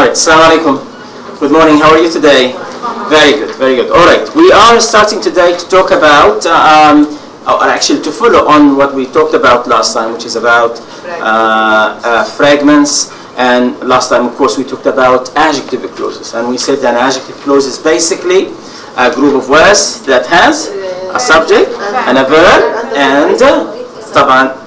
right, Assalamu alaikum. Good morning, how are you today? Very good, very good. All right, we are starting today to talk about, or actually to follow on what we talked about last time, which is about fragments. And last time, of course, we talked about adjective clauses. And we said that an adjective clause is basically a group of words that has a subject and a verb, and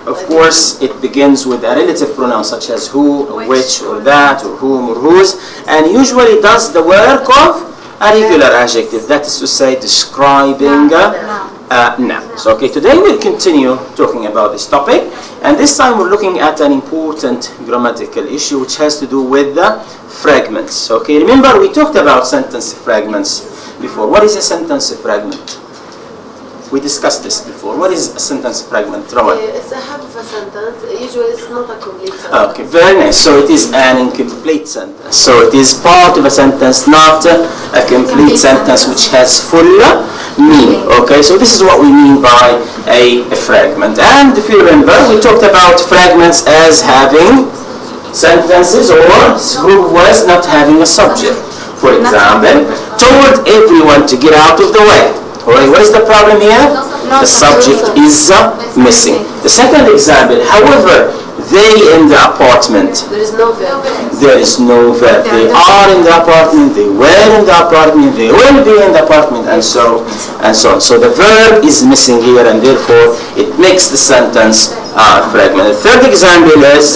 of course, it begins with a relative pronoun such as who, or which, or that, or whom, or whose, and usually does the work of a regular adjective, that is to say, describing noun. So, okay, today we'll continue talking about this topic, and this time we're looking at an important grammatical issue which has to do with the fragments. Okay, remember we talked about sentence fragments before. What is a sentence fragment? We discussed this before. What is a sentence fragment, Rawan? It's a half of a sentence. Usually it's not a complete sentence. Okay, very nice. So it is an incomplete sentence. So it is part of a sentence, not a complete sentence which has full meaning. Okay, so this is what we mean by a fragment. And if you remember, we talked about fragments as having sentences or group of words not having a subject. For example, told everyone to get out of the way. Alright, what is the problem here? The subject is missing. The second example, however, they in the apartment. There is no verb. There is no verb. They are in the apartment, they were in the apartment, they will be in the apartment, and so on. So the verb is missing here, and therefore it makes the sentence fragment. The third example is,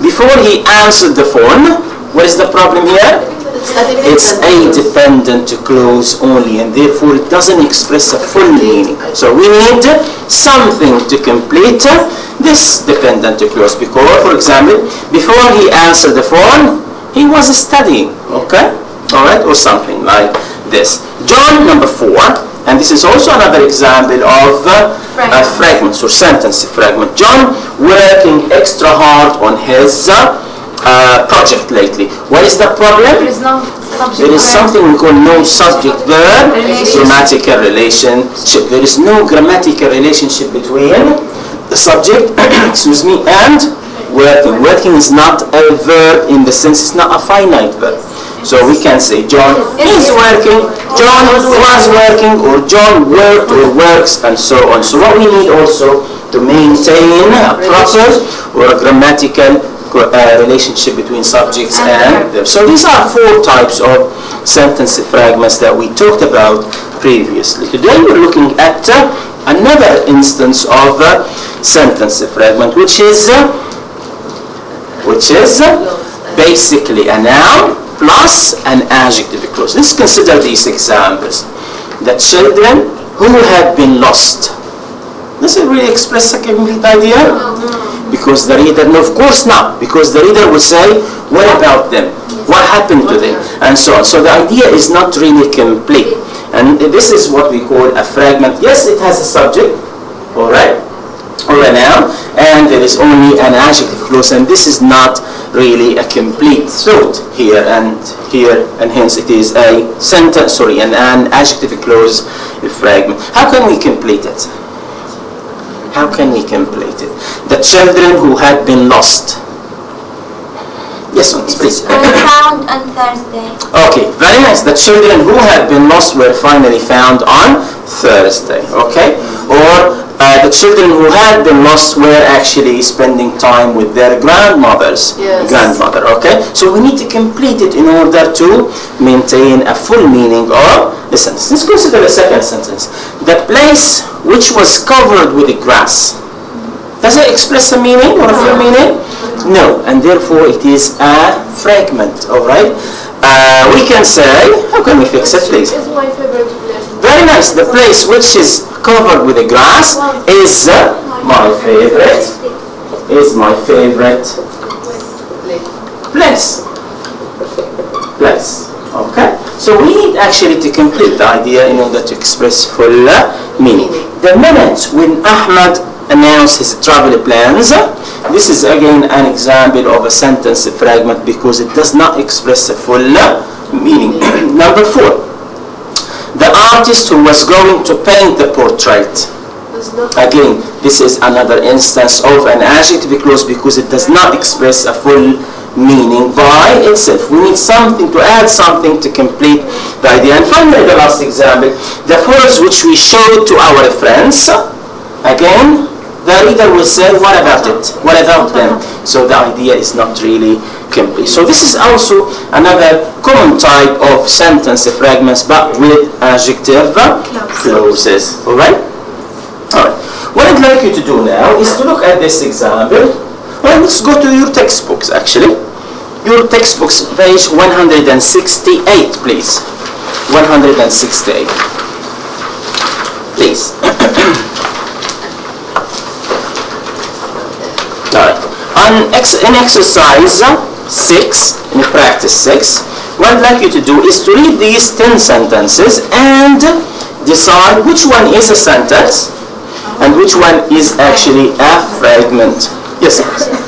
before he answered the phone, what is the problem here? It's a dependent clause only, and therefore it doesn't express a full meaning. So we need something to complete this dependent clause. Because, for example, before he answered the phone, he was studying. Okay? Alright? Or something like this. John, number 4, and this is also another example of fragments or sentence fragment. John working extra hard on his project lately. What is the problem? There is no subject. There is something we call no subject verb grammatical relationship. There is no grammatical relationship between the subject excuse me, and working. Working is not a verb in the sense, it's not a finite verb. So we can say John is working, John was working, or John worked or works, and so on. So what we need also to maintain a proper or a grammatical relationship between subjects and verbs. So these are 4 types of sentence fragments that we talked about previously. Today we're looking at another instance of sentence fragment, which is basically a noun plus an adjective clause. Let's consider these examples. The children who had been lost. Does it really express a complete idea? Because the reader, no, of course not, because the reader will say, what about them? What happened to them? And so on. So the idea is not really complete. And this is what we call a fragment. Yes, it has a subject, alright, or a noun, and there is only an adjective clause, and this is not really a complete thought here, and hence it is a sentence, an adjective clause fragment. How can we complete it? How can we complete it? The children who had been lost. Yes, please. Were found on Thursday. Okay, very nice. The children who had been lost were finally found on Thursday. Okay? Or the children who had been lost were actually spending time with their grandmother. Okay? So we need to complete it in order to maintain a full meaning of the sentence. Let's consider the second sentence. The place which was covered with grass. Does it express a meaning or a full meaning? No, and therefore it is a fragment. Alright? We can say, how can we fix it, please? It's my favorite place. Very nice. The place which is covered with the grass is my favorite place. Okay? So we need actually to complete the idea in order to express full meaning. The minute when Ahmad announced his travel plans, this is again an example of a sentence fragment because it does not express a full meaning. Number 4. The artist who was going to paint the portrait. Again, this is another instance of an adjective clause because it does not express a full meaning by itself. We need something to add something to complete the idea. And finally, the last example, the photos which we showed to our friends. Again, the reader will say, what about it? What about them? So the idea is not really complete. So this is also another common type of sentence fragments, but with adjective clauses. All right? All right. What I'd like you to do now is to look at this example. Well, let's go to your textbooks, actually. Your textbooks, page 168, please. 168. Please. All right. In exercise 6, in practice 6, what I'd like you to do is to read these 10 sentences and decide which one is a sentence and which one is actually a fragment. Yes, sir.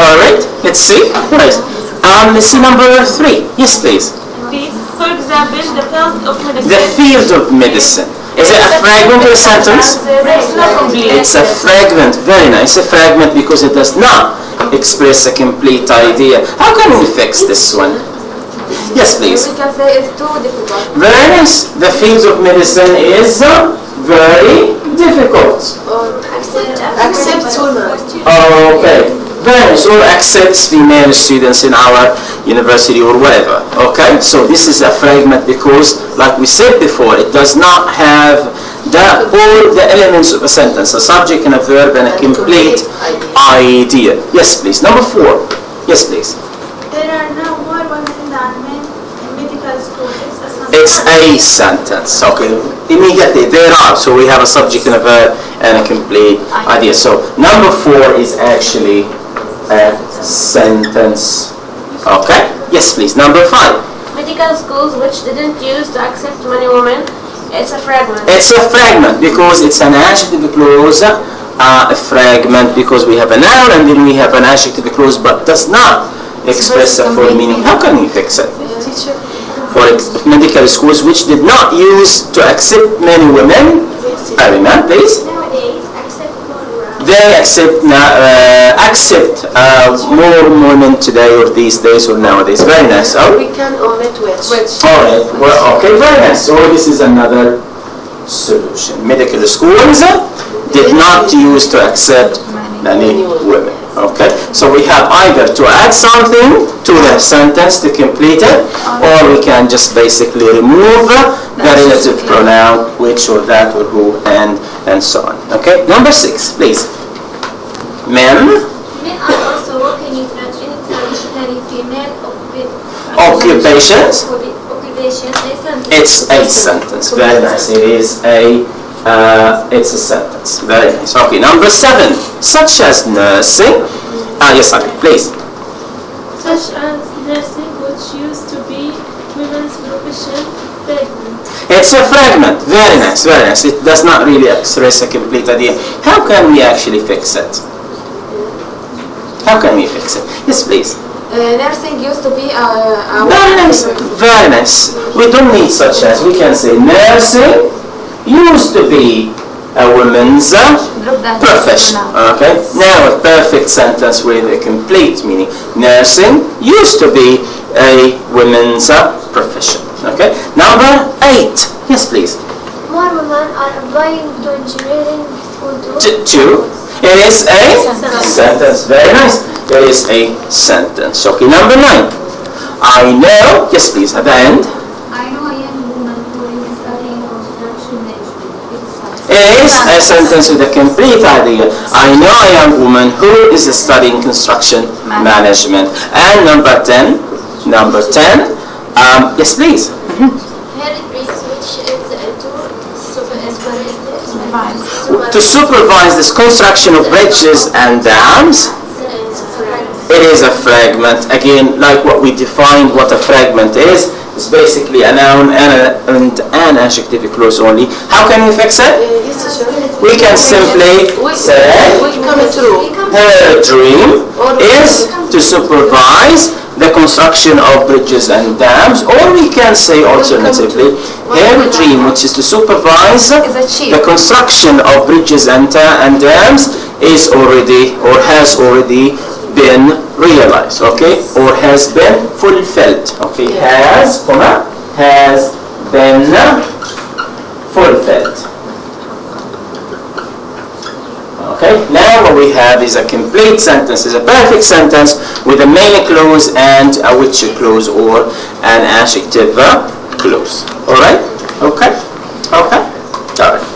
All right, let's see. Right. Let's see number 3. Yes, please. For example, the field of medicine. The field of medicine. Is it a fragment or a sentence? It's not complete. It's a fragment. Very nice. A fragment because it does not express a complete idea. How can we fix this one? Yes, please. We can say it's too difficult. Very nice. The field of medicine is very difficult. Or accept too much. Okay. Very nice. Or accepts female students in our university or whatever. Okay, so this is a fragment because, like we said before, it does not have all the elements of a sentence, a subject and a verb and a complete idea. Yes, please. Number 4. Yes, please. There are now more women than men in medical school. It's a sentence. Okay, immediately there are. So we have a subject and a verb and a complete idea. So number 4 is actually a sentence. Okay. Yes, please. Number 5. Medical schools which didn't use to accept many women, it's a fragment. It's a fragment because it's an adjective clause. A fragment because we have a noun and then we have an adjective clause, but does not express a full meaning. How can we fix it? For medical schools which did not use to accept many women, Arima, please. Nowadays, accept more. They accept more women today or these days or nowadays. Very nice. Oh, We can omit which. all right. Well, okay, very nice. So this is another solution. Medical schools did not use to accept many women. Okay, so we have either to add something to the sentence to complete it, or we can just basically remove the relative pronoun which or that or who and so on. Okay, number 6, please. Men. Men are also working in traditionally female Occupations. occupations. It's a sentence. Very nice. It is a. It's a sentence. Very nice. Okay, number 7. Such as nursing. Yes, Ali, please. Such as nursing, which used to be women's profession, fragment. It's a fragment. Very nice, very nice. It does not really express a complete idea. How can we actually fix it? How can we fix it? Yes, please. Nursing used to be a Very nice. Very nice. We don't need such as. We can say nursing used to be a woman's profession. Okay. Now a perfect sentence with a complete meaning. Nursing used to be a woman's profession. Okay. Number 8. Yes, please. More women are applying to engineering school Two. It is a sentence. Very nice. It is a sentence. Okay. Number 9. I know. Yes, please. At the end. I know a young woman who is studying construction management. It is a sentence with a complete idea. I know a young woman who is studying construction management. And number 10. Number 10. Yes, please. To supervise this construction of bridges and dams. It is a fragment. Again, like what we defined what a fragment is. It's basically a noun and an adjective clause only. How can we fix it? We can simply say her dream is to supervise the construction of bridges and dams, or we can say alternatively her dream, which is to supervise the construction of bridges and dams, is already or has already been realized, okay, or has been fulfilled, okay, has been fulfilled. Okay, now what we have is a complete sentence, is a perfect sentence with a main clause and a which clause or an adjective clause. Alright? Okay? Okay? Alright.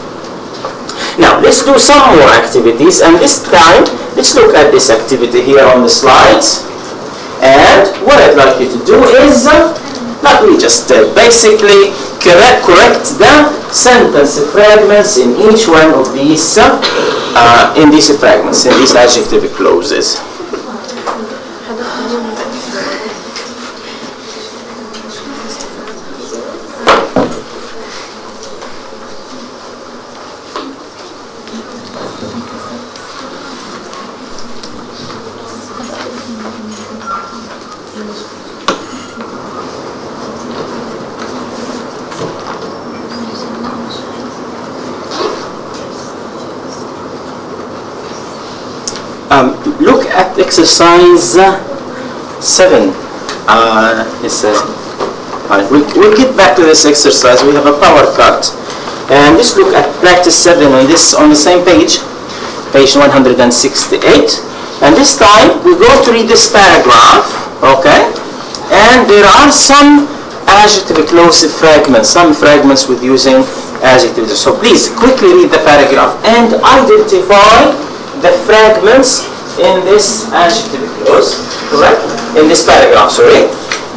Now, let's do some more activities, and this time, let's look at this activity here on the slides. And what I'd like you to do is, like we just did, basically correct the sentence fragments in each one of these, in these fragments, in these adjective clauses. Look at exercise 7. It says, we'll get back to this exercise. We have a power cut. And just look at practice 7 on the same page 168. And this this time, we're going to read this paragraph, okay? And there are some adjective clause fragments, some fragments with using adjectives. So please quickly read the paragraph and identify the fragments in this adjective clause, correct? In this paragraph, sorry.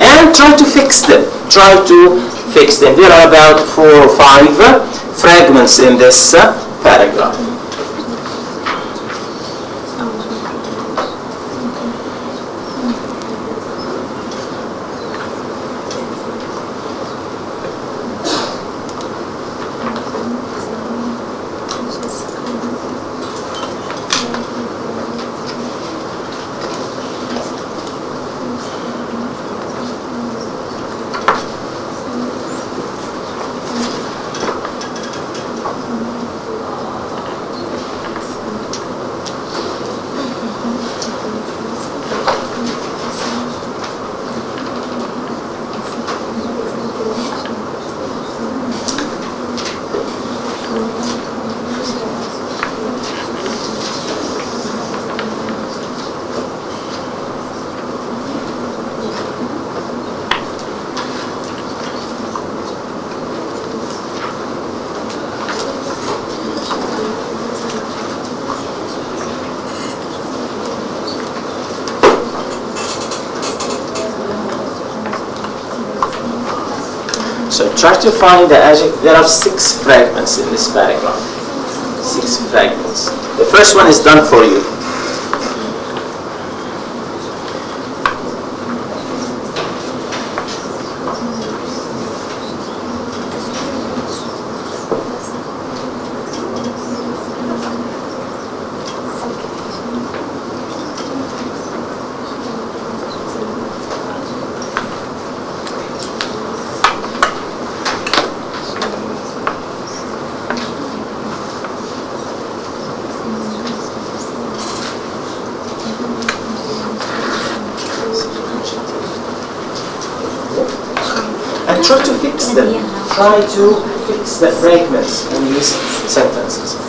And try to fix them. Try to fix them. There are about 4 or 5 fragments in this paragraph. So try to find the adjective. There are 6 fragments in this paragraph. 6 fragments. The first one is done for you. And try to fix them. Try to fix the fragments in these sentences.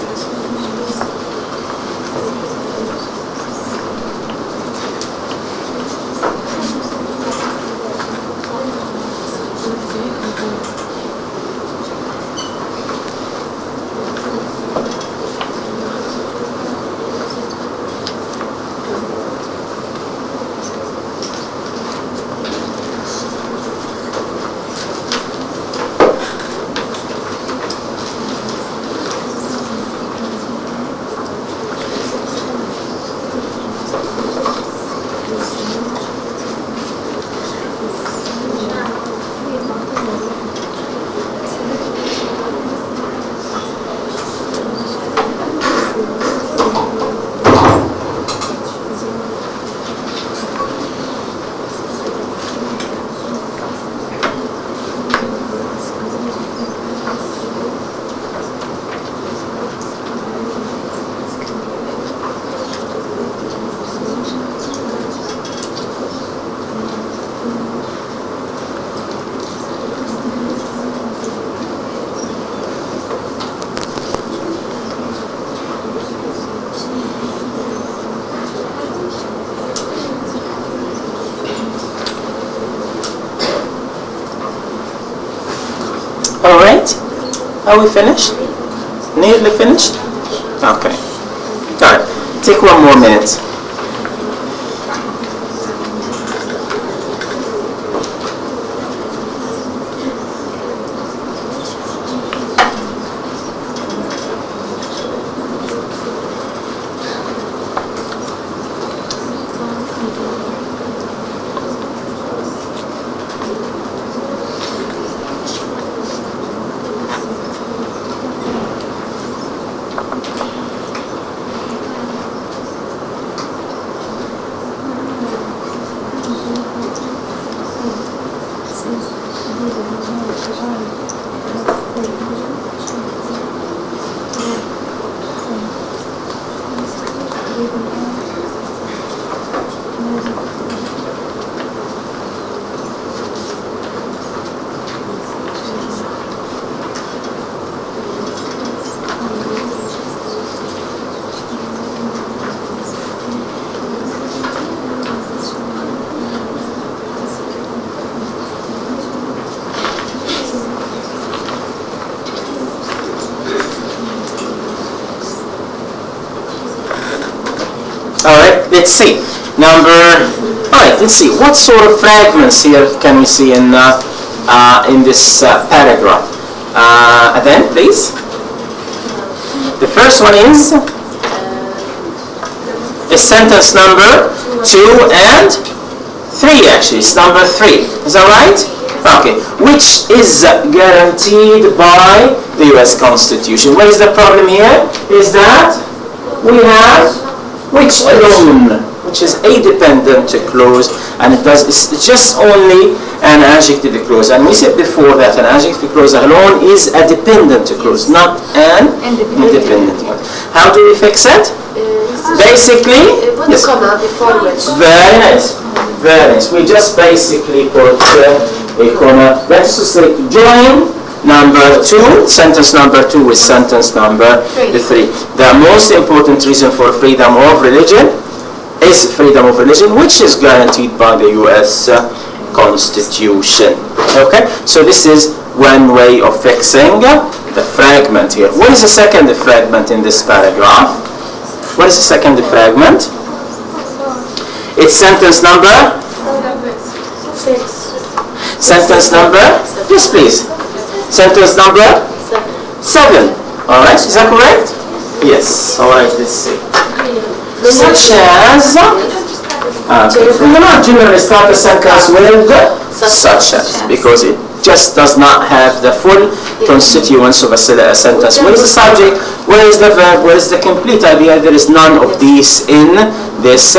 Alright, are we finished? Nearly finished? Okay. Alright, take 1 more minute. All right, let's see. All right, let's see. What sort of fragments here can we see in this paragraph? Then, please. The first one is sentence number 2 and 3, actually. It's number 3. Is that right? Okay. Which is guaranteed by the U.S. Constitution. What is the problem here? Is that we have which alone, which is a dependent clause, and it's just only an adjective clause. And we said before that an adjective clause alone is a dependent clause, not an independent one. How do we fix it? Basically, put the comma before which. Very nice. Very nice. We just basically put a comma. Let's just say join number 2, sentence number 2 with sentence number 3. The most important reason for freedom of religion is freedom of religion, which is guaranteed by the U.S. Constitution. Okay? So this is one way of fixing the fragment here. What is the second fragment in this paragraph? What is the second fragment? It's sentence number 6. Sentence number? Yes, please. Sentence number 7. All right, is that correct? Yes. All right, let's see. Such as. We cannot generally start a sentence with such as, because it just does not have the full constituents of a sentence. What is the subject? Where is the verb? Where is the complete idea? There is none of these in this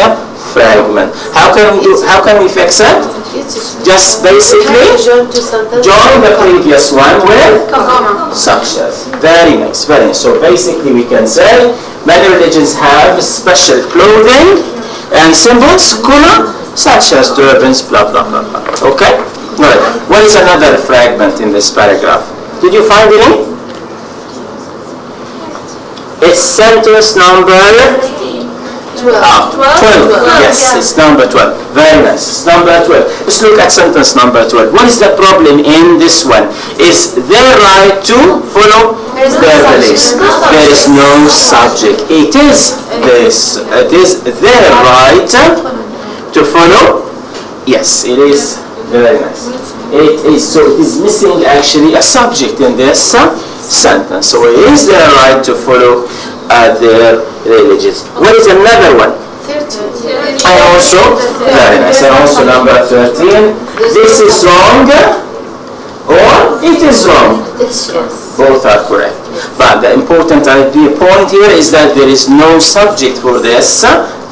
fragment. How can we fix it? Just basically join the previous one with such as. Very nice, very nice. So basically we can say many religions have special clothing and symbols, such as turbans, blah blah blah blah. Okay? Right. What is another fragment in this paragraph? Did you find any? It's sentence number 12. Yes, it's number 12. Very nice. It's number 12. Let's look at sentence number 12. What is the problem in this one? Is their right to follow their beliefs. There is no subject. It is their right to follow. Yes, it is. Very nice. It is missing actually a subject in this sentence. So it is their right to follow their religions. What is another one? 13. And also, very nice. And also number 13. This is wrong, or it is wrong. It's yes. Both are correct. But the important point here is that there is no subject for this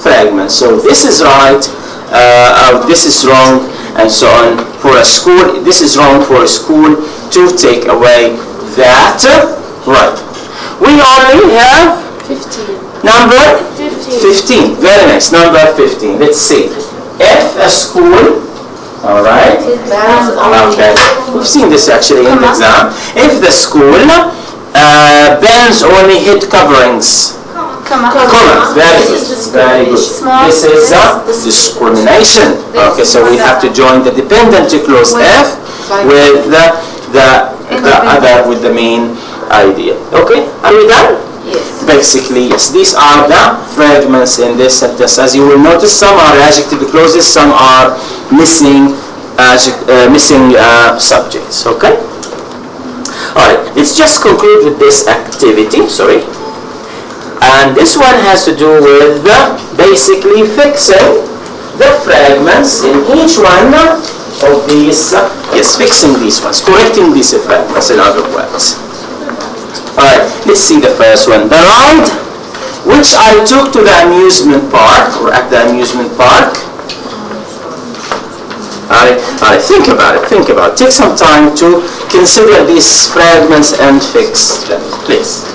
fragment. So this is right, this is wrong, and so on. For a school, this is wrong for a school to take away that right. We only have 15. number 15. Very nice. Number 15. Let's see. If a school, all right. Okay. We've seen this actually in the exam. If the school bans only head coverings. Comma. Very good. Very good. This is discrimination. Okay, so we have to join the dependent clause F with the other with the main idea. Okay, are we done? Yes. Basically, yes. These are the fragments in this sentence. As you will notice, some are adjective clauses, some are missing subjects. Okay. All right. Let's just conclude with this activity. Sorry. And this one has to do with basically fixing the fragments in each one of these. Yes, fixing these ones, correcting these fragments. In other words. Alright, let's see the first one. The ride which I took to the amusement park, or at the amusement park. Alright, think about it. Take some time to consider these fragments and fix them, please.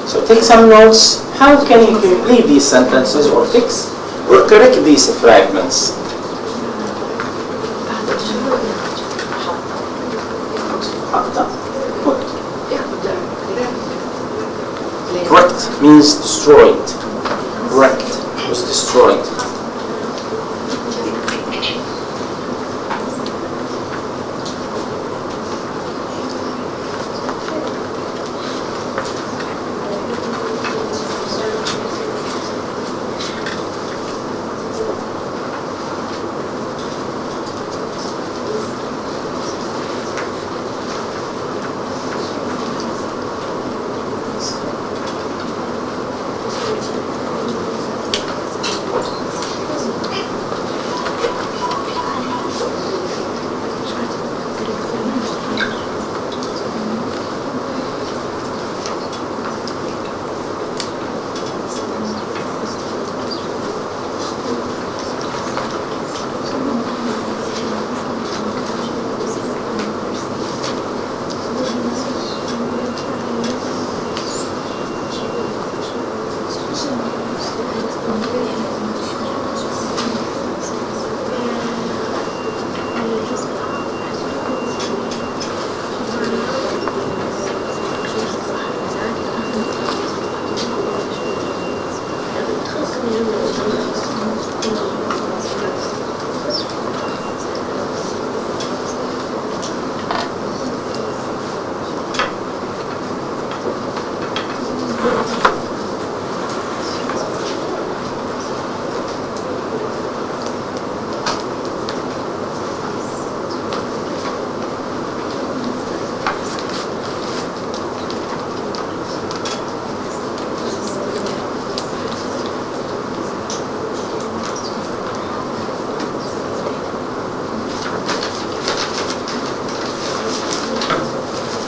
So take some notes. How can you complete these sentences or fix or correct these fragments? Wrecked means destroyed. Wrecked was destroyed.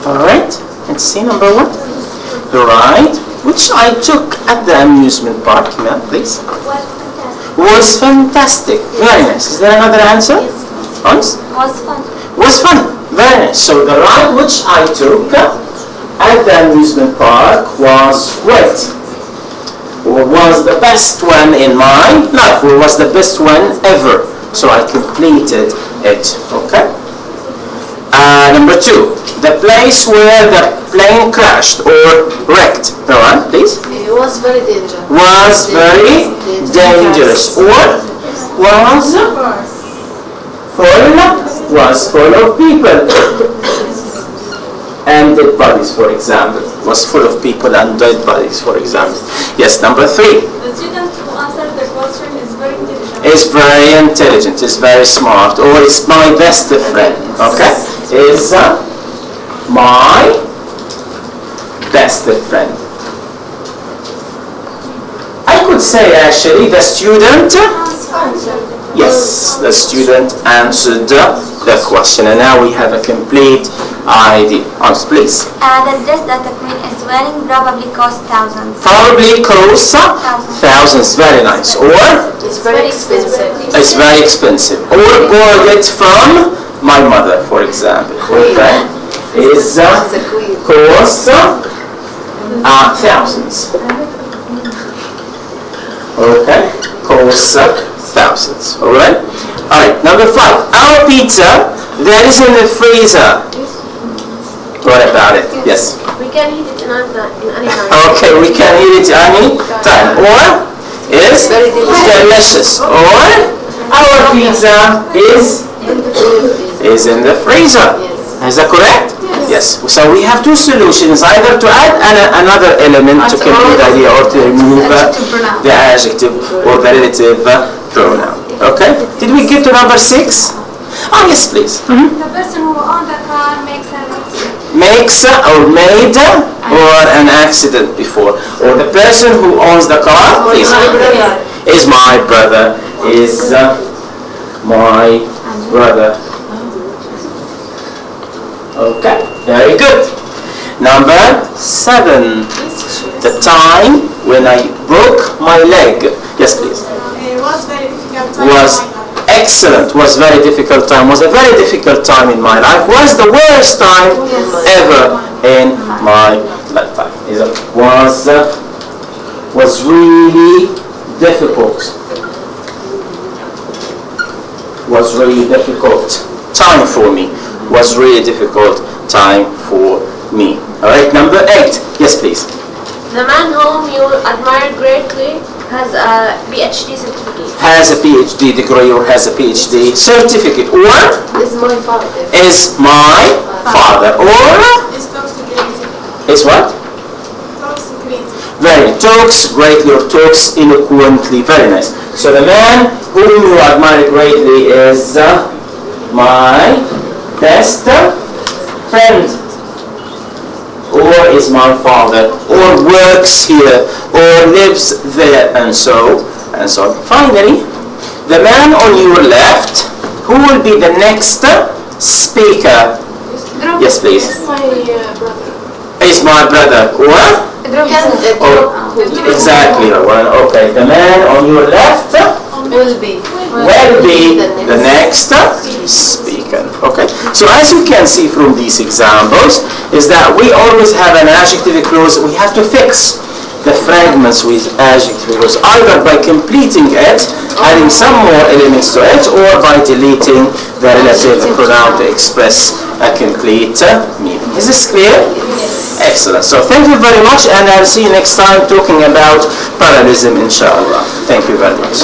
Alright, let's see number 1. The ride, which I took at the amusement park, please. Was fantastic. Very nice. Is there another answer? Yes. Was fun. Was fun. Very nice. So the ride which I took at the amusement park was great. Or was the best one in my life. Or was the best one ever. So I completed it. Okay. Number 2. The place where the plane crashed or wrecked. Go on, please. It was very dangerous. Was very dangerous. Or was full of people. And dead bodies, for example. Was full of people and dead bodies, for example. Yes, number 3. The student who answered the question is very intelligent. Is very intelligent, is very smart, or is my best friend. Okay? Is my best friend. I could say actually the student. Yes, the student answered the question, and now we have a complete idea. Answer, please. The dress that the queen is wearing probably cost thousands. Probably costs thousands. Very nice. Or It's very expensive. it's very expensive. Or borrowed it from my mother, for example. Okay. Is The queen. costs thousands. Okay. Costs thousands. Alright? Alright, number 5. Our pizza that is in the freezer. What about it? Yes. We can eat it in any time. Okay, we can eat it any time. Or is Very delicious. delicious. Or our pizza is in the freezer. Yes. Is that correct? Yes. So we have 2 solutions, either to add another element to complete the idea or to remove the adjective or the relative pronoun. Okay? Did we get to number 6? Oh, yes, please. The person who owns the car makes an accident. Makes or made or an accident before. Or the person who owns the car is my brother. Is my brother. Okay, very good. Number 7. The time when I broke my leg. Yes, please. It was very difficult. Was excellent. Was very difficult time. Was a very difficult time in my life. Was the worst time ever in my lifetime. was really difficult. Was really difficult time for me. Was really difficult time for me. All right, number 8. Yes, please. The man whom you admire greatly has a PhD certificate. Has a PhD degree or has a PhD certificate. Or Is my father. is my father. Or Is toxic. is what? Toxic. Very talks greatly or talks eloquently. Very nice. So the man whom you admire greatly is my best friend, or is my father, or works here, or lives there, and so and so. Finally, the man on your left, who will be the next speaker? Yes, please. My brother. Is my brother, or? Exactly the one. Okay, the man on your left Will be. will be the next speaker. Okay, so as you can see from these examples, is that we always have an adjective clause. We have to fix the fragments with adjective clause, either by completing it, adding some more elements to it, or by deleting the relative pronoun to express a complete meaning. Is this clear? Excellent. So thank you very much, and I'll see you next time talking about parallelism, inshallah. Thank you very much.